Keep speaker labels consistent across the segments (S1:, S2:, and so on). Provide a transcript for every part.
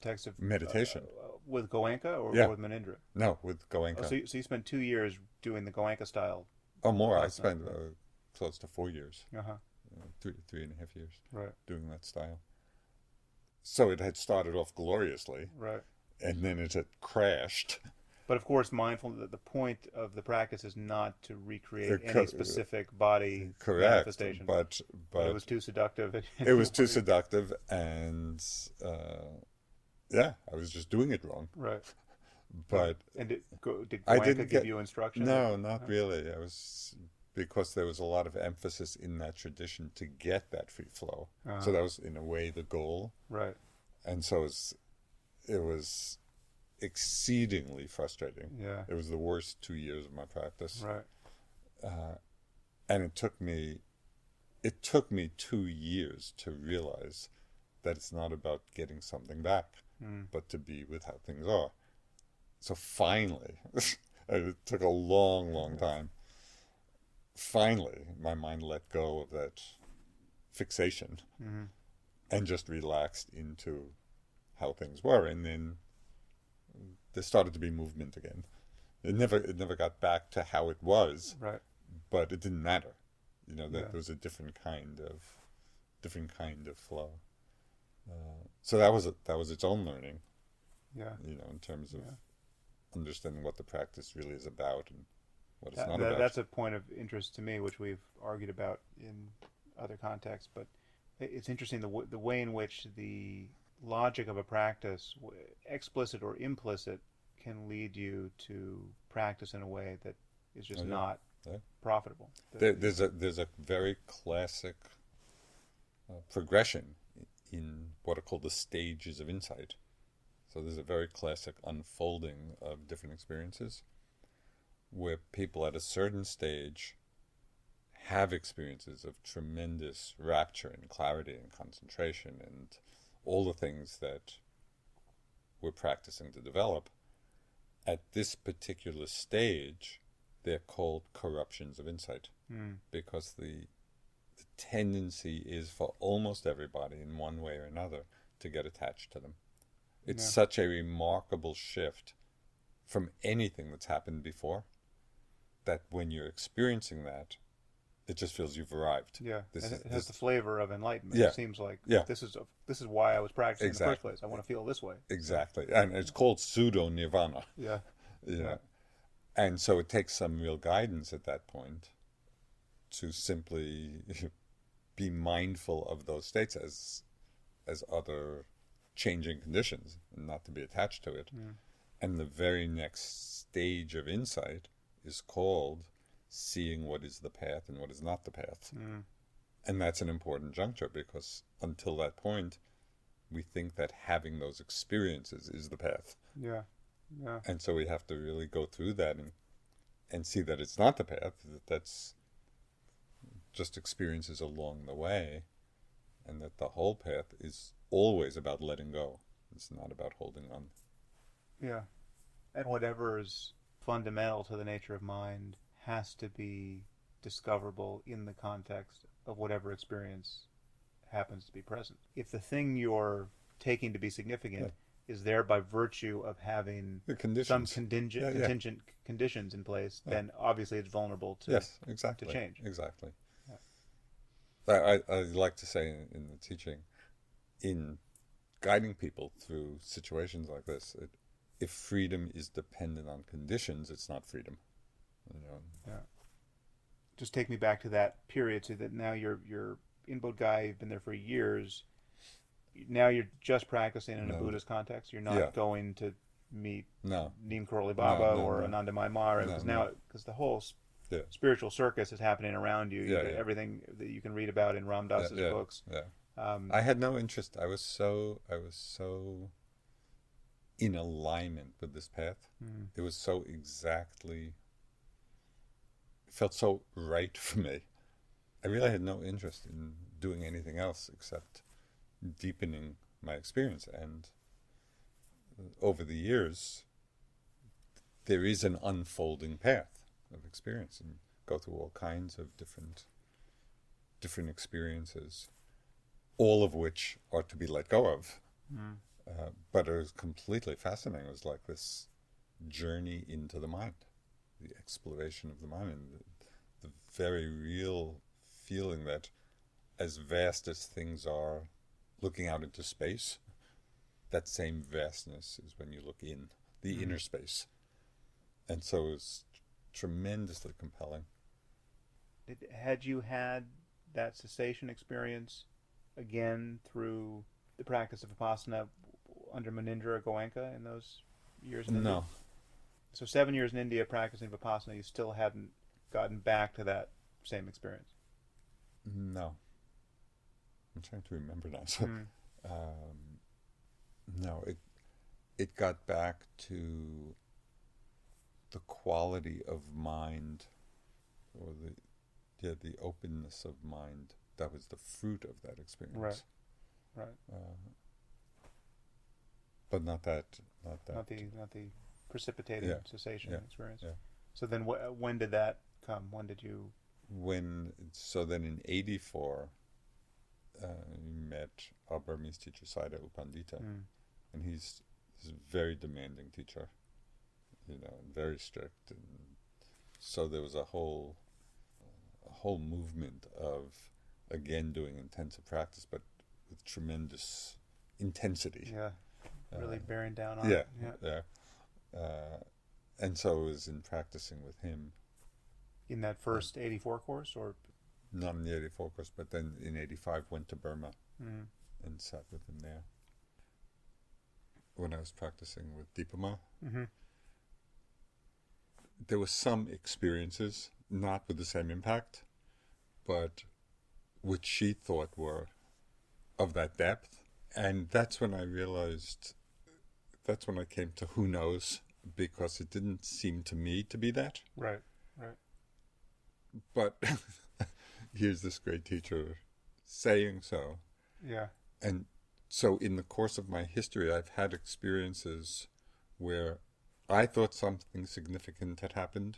S1: Text of
S2: meditation.
S1: with Goenka or
S2: Yeah,
S1: with Manindra?
S2: no, with
S1: Oh,
S2: Goenka.
S1: so you spent 2 years doing the Goenka style
S2: Oh, more. I
S1: vipassana.
S2: spent close to 4 years,
S1: Uh-huh.
S2: three and a half years
S1: Right.
S2: doing that style. So it had started off gloriously,
S1: Right.
S2: and then it had crashed.
S1: But of course, mindful that the point of the practice is not to
S2: Uh,
S1: recreate any
S2: co-
S1: specific body
S2: Correct,
S1: manifestation.
S2: but
S1: But it
S2: but
S1: was too seductive, and
S2: it
S1: you
S2: was too
S1: wanted.
S2: seductive, and yeah, I was just doing it wrong.
S1: Right. Right.
S2: But
S1: And did
S2: I
S1: Goenka
S2: didn't
S1: give
S2: get,
S1: you instruction?
S2: no, not really. I was, because there was a lot of emphasis in that tradition to get that free flow. So
S1: Uh-huh.
S2: that was in a way the goal,
S1: Right.
S2: and so it was exceedingly frustrating.
S1: Yeah.
S2: It was the worst 2 years of my practice,
S1: Right.
S2: uh, and it took me 2 years to realize that it's not about getting something back,
S1: Mm.
S2: but to be with how things are. So finally, it took a long, long time. Finally, my mind let go of that fixation
S1: Mm-hmm.
S2: and just relaxed into how things were, and then there started to be movement again. It never got back to how it was,
S1: Right.
S2: but it didn't matter.
S1: Yeah.
S2: That there was a different kind of flow. So that was its own learning,
S1: Yeah.
S2: in terms of
S1: Yeah.
S2: understanding what the practice really is about and what it's
S1: That,
S2: not
S1: that
S2: about.
S1: that's a point of interest to me, which we've argued about in other contexts. But it's interesting the way in which the logic of a practice, explicit or implicit, can lead you to practice in a way that is
S2: Oh
S1: just
S2: yeah,
S1: not
S2: yeah.
S1: profitable.
S2: There's a very classic progression in what are called the stages of insight. So there's a very classic unfolding of different experiences where people at a certain stage have experiences of tremendous rapture and clarity and concentration and all the things that we're practicing to develop. At this particular stage, they're called corruptions of insight,
S1: Mm.
S2: because the tendency is for almost everybody in one way or another to get attached to them. It's
S1: Yeah.
S2: such a remarkable shift from anything that's happened before that when you're experiencing that, it just feels you've arrived.
S1: Yeah,
S2: This
S1: and
S2: is
S1: it has the
S2: this.
S1: flavor of enlightenment.
S2: Yeah,
S1: It seems like
S2: yeah,
S1: this is why I was practicing in the first
S2: exactly,
S1: place. I want to feel this way. So
S2: exactly, and it's called pseudo nirvana.
S1: yeah,
S2: You
S1: yeah,
S2: know, and so it takes some real guidance at that point to simply be mindful of those states as other changing conditions and not to be attached to it.
S1: mm.
S2: And the very next stage of insight is called seeing what is the path and what is not the path.
S1: Mm.
S2: And that's an important juncture, because until that point, we think that having those experiences is the path.
S1: Yeah, yeah,
S2: And so we have to really go through that and see that it's not the path, that's just experiences along the way, and that the whole path is always about letting go. It's not about holding on.
S1: yeah. And whatever is fundamental to the nature of mind has to be discoverable in the context of whatever experience happens to be present. If the thing you're taking to be
S2: Yeah.
S1: significant is there by virtue of having
S2: The
S1: some
S2: conditions. Yeah, yeah,
S1: contingent conditions in place,
S2: yeah.
S1: then obviously it's vulnerable
S2: Yes,
S1: to
S2: exactly,
S1: change.
S2: exactly.
S1: Yeah.
S2: I like to say in the teaching, in guiding people through situations like this, if freedom is dependent on conditions, it's not freedom. You know.
S1: Yeah. Just take me back to that period, so that now you're in-boat guy. You've been there for years. Now you're just practicing in a
S2: No.
S1: Buddhist context. You're
S2: Yeah.
S1: not going to meet
S2: No.
S1: Neem Karoli
S2: No.
S1: Baba
S2: No.
S1: or
S2: No.
S1: Anandamayi Mara,
S2: No.
S1: because
S2: No.
S1: the whole
S2: Yeah.
S1: spiritual circus is happening around you. You
S2: Yeah.
S1: got
S2: Yeah.
S1: everything that you can read about in Ram
S2: Yeah.
S1: Dass's
S2: Yeah.
S1: books.
S2: Yeah.
S1: Um,
S2: I had no interest. I was so in alignment with this path.
S1: mm,
S2: It was so exactly, it felt so right for me. I really had no interest in doing anything else except deepening my experience. And over the years, there is an unfolding path of experience, and go through all kinds of different experiences, all of which are to be let go of.
S1: mm,
S2: But it was completely fascinating. It was like this journey into the mind, the exploration of the mind, and the very real feeling that as vast as things are looking out into space, that same vastness is when you look in the inner space. And so it was tremendously compelling.
S1: Had you had that cessation experience again through the practice of Vipassana under Munindra Goenka in those years in India?
S2: No.
S1: So 7 years in India practicing Vipassana, you still hadn't gotten back to that same experience?
S2: No. I'm trying to remember now. So, no, it got back to the quality of mind, or the openness of mind that was the fruit of that experience.
S1: Right.
S2: But not that.
S1: Not the precipitating cessation experience.
S2: Yeah.
S1: So then, when did that come? When did you?
S2: So then in '84, we met our Burmese teacher Saida Upandita, and he's a very demanding teacher, and very strict, and so there was a whole movement of, again, doing intensive practice, but with tremendous intensity.
S1: Yeah, really bearing down on it.
S2: Yeah. And so it was in practicing with him.
S1: In that first 84 course, or?
S2: Not in the 84 course, but then in 85 went to Burma and sat with him there. When I was practicing with Deepama, there were some experiences, not with the same impact, but which she thought were of that depth. And that's when I realized, that's when I came to who knows, because it didn't seem to me to be that.
S1: Right.
S2: But here's this great teacher saying so.
S1: Yeah.
S2: And so in the course of my history, I've had experiences where I thought something significant had happened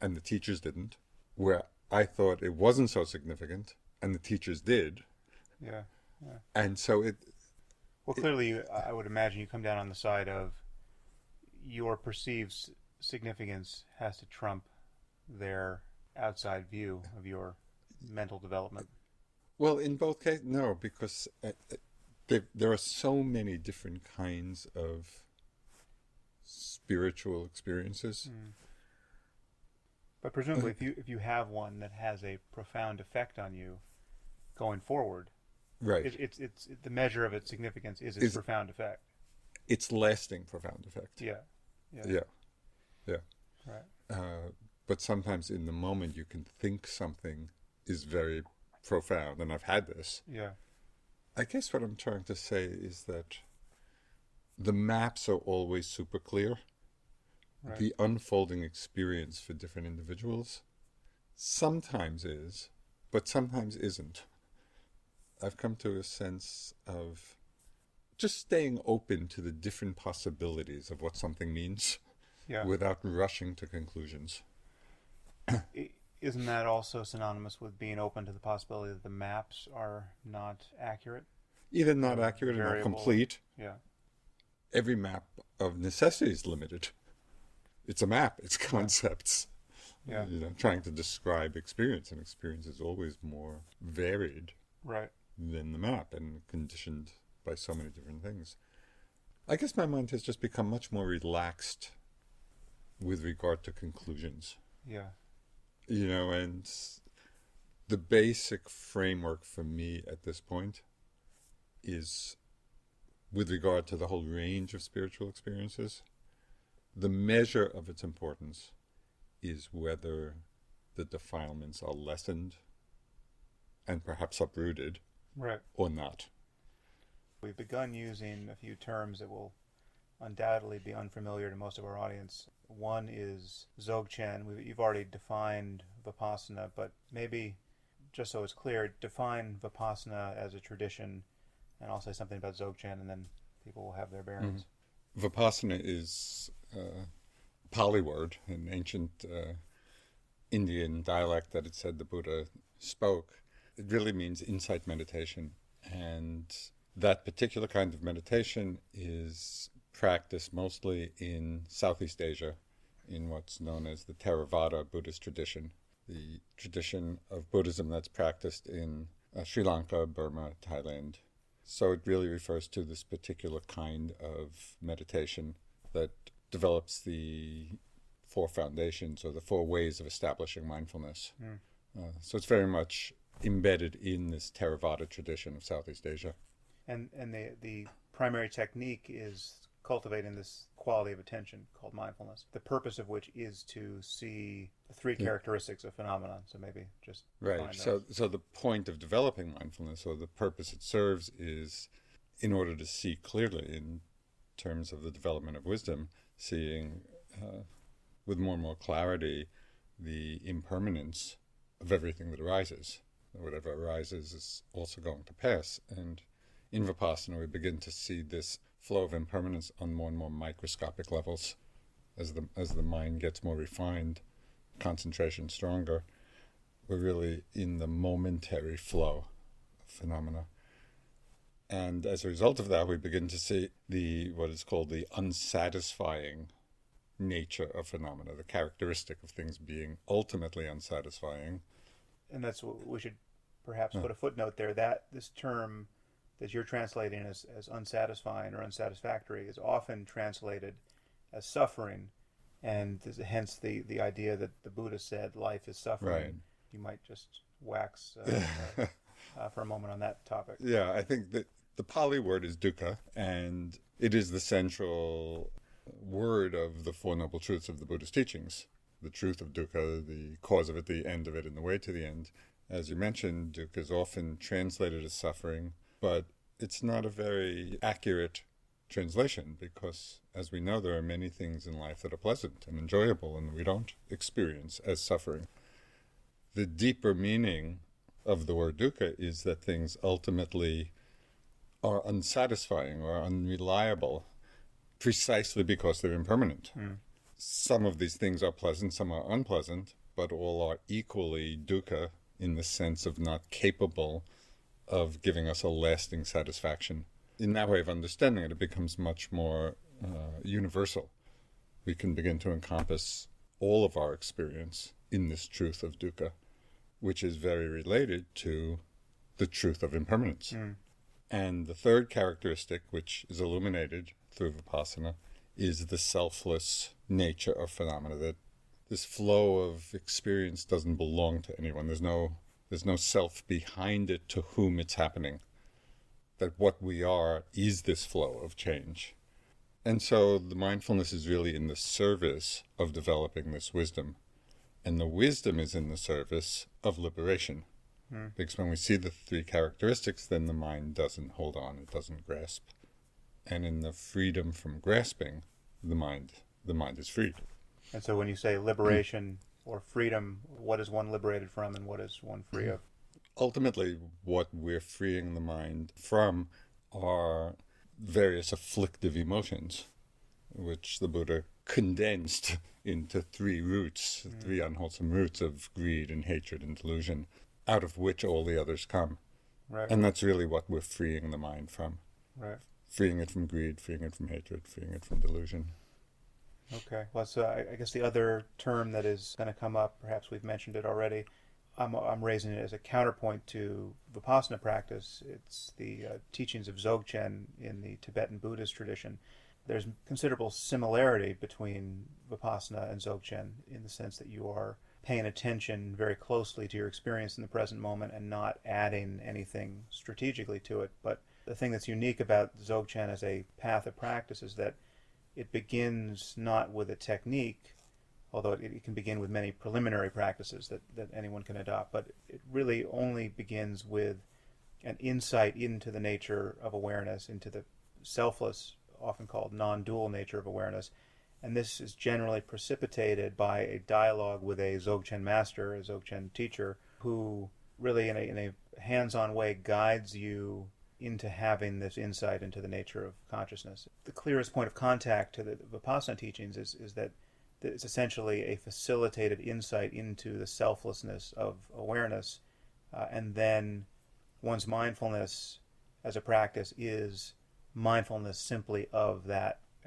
S2: and the teachers didn't, where I thought it wasn't so significant and the teachers did.
S1: Yeah.
S2: And so
S1: clearly, I would imagine you come down on the side of your perceived significance has to trump their outside view of your mental development.
S2: Well, in both cases, no, because there are so many different kinds of spiritual experiences.
S1: But presumably, if you have one that has a profound effect on you going forward,
S2: right?
S1: It's the measure of its significance is its profound effect.
S2: It's lasting profound effect.
S1: Yeah.
S2: Right. But sometimes in the moment you can think something is very profound, and I've had this.
S1: Yeah.
S2: I guess what I'm trying to say is that the maps are always super clear. Right. The unfolding experience for different individuals sometimes is, but sometimes isn't. I've come to a sense of just staying open to the different possibilities of what something means without rushing to conclusions.
S1: Isn't that also synonymous with being open to the possibility that the maps are not accurate?
S2: Either not accurate or not complete.
S1: Yeah.
S2: Every map of necessity is limited. It's a map, it's concepts.
S1: Yeah.
S2: Trying to describe experience, and experience is always more varied than the map and conditioned by so many different things. I guess my mind has just become much more relaxed with regard to conclusions.
S1: Yeah.
S2: And the basic framework for me at this point is, with regard to the whole range of spiritual experiences, the measure of its importance is whether the defilements are lessened and perhaps uprooted or not.
S1: We've begun using a few terms that will undoubtedly be unfamiliar to most of our audience. One is Dzogchen. You've already defined Vipassana, but maybe, just so it's clear, define Vipassana as a tradition, and I'll say something about Dzogchen, and then people will have their bearings.
S2: Vipassana is a Pali word, an ancient Indian dialect that it said the Buddha spoke. It really means insight meditation, and That particular kind of meditation is practiced mostly in Southeast Asia, in what's known as the Theravada Buddhist tradition, the tradition of Buddhism that's practiced in Sri Lanka, Burma, Thailand. So it really refers to this particular kind of meditation that develops the four foundations or the four ways of establishing mindfulness. So it's very much embedded in this Theravada tradition of Southeast Asia.
S1: And the primary technique is cultivating this quality of attention called mindfulness, the purpose of which is to see the three characteristics of phenomenon. So maybe just
S2: right. So the point of developing mindfulness, or the purpose it serves, is in order to see clearly in terms of the development of wisdom, seeing with more and more clarity the impermanence of everything that arises. Whatever arises is also going to pass. And in Vipassana, we begin to see this flow of impermanence on more and more microscopic levels. As the mind gets more refined, concentration stronger, we're really in the momentary flow of phenomena. And as a result of that, we begin to see what is called the unsatisfying nature of phenomena, the characteristic of things being ultimately unsatisfying.
S1: And that's what we should perhaps put a footnote there, that this term that you're translating as unsatisfying or unsatisfactory is often translated as suffering, and hence the idea that the Buddha said life is suffering.
S2: Right.
S1: You might just wax for a moment on that topic.
S2: Yeah, I think that the Pali word is dukkha, and it is the central word of the Four Noble Truths of the Buddhist teachings. The truth of dukkha, the cause of it, the end of it, and the way to the end. As you mentioned, dukkha is often translated as suffering, but it's not a very accurate translation because, as we know, there are many things in life that are pleasant and enjoyable and we don't experience as suffering. The deeper meaning of the word dukkha is that things ultimately are unsatisfying or unreliable precisely because they're impermanent. Some of these things are pleasant, some are unpleasant, but all are equally dukkha in the sense of not capable of giving us a lasting satisfaction. In that way of understanding it, it becomes much more universal. We can begin to encompass all of our experience in this truth of dukkha, which is very related to the truth of impermanence. And the third characteristic, which is illuminated through Vipassana, is the selfless nature of phenomena, that this flow of experience doesn't belong to anyone. There's no self behind it to whom it's happening. That what we are is this flow of change. And so the mindfulness is really in the service of developing this wisdom. And the wisdom is in the service of liberation. Because when we see the three characteristics, then the mind doesn't hold on, it doesn't grasp. And in the freedom from grasping, the mind is freed.
S1: And so when you say liberation or freedom, what is one liberated from and what is one free of?
S2: Ultimately, what we're freeing the mind from are various afflictive emotions, which the Buddha condensed into three roots, three unwholesome roots of greed and hatred and delusion, out of which all the others come.
S1: Right.
S2: And that's really what we're freeing the mind from.
S1: Right.
S2: Freeing it from greed, freeing it from hatred, freeing it from delusion.
S1: Okay. Well, so I guess the other term that is going to come up, perhaps we've mentioned it already, I'm raising it as a counterpoint to Vipassana practice. It's the teachings of Dzogchen in the Tibetan Buddhist tradition. There's considerable similarity between Vipassana and Dzogchen in the sense that you are paying attention very closely to your experience in the present moment and not adding anything strategically to it. But the thing that's unique about Dzogchen as a path of practice is that it begins not with a technique, although it can begin with many preliminary practices that anyone can adopt, but it really only begins with an insight into the nature of awareness, into the selfless, often called non-dual nature of awareness. And this is generally precipitated by a dialogue with a Dzogchen master, a Dzogchen teacher, who really in a hands-on way guides you into having this insight into the nature of consciousness. The clearest point of contact to the Vipassana teachings is that it's essentially a facilitated insight into the selflessness of awareness, and then one's mindfulness as a practice is mindfulness simply of that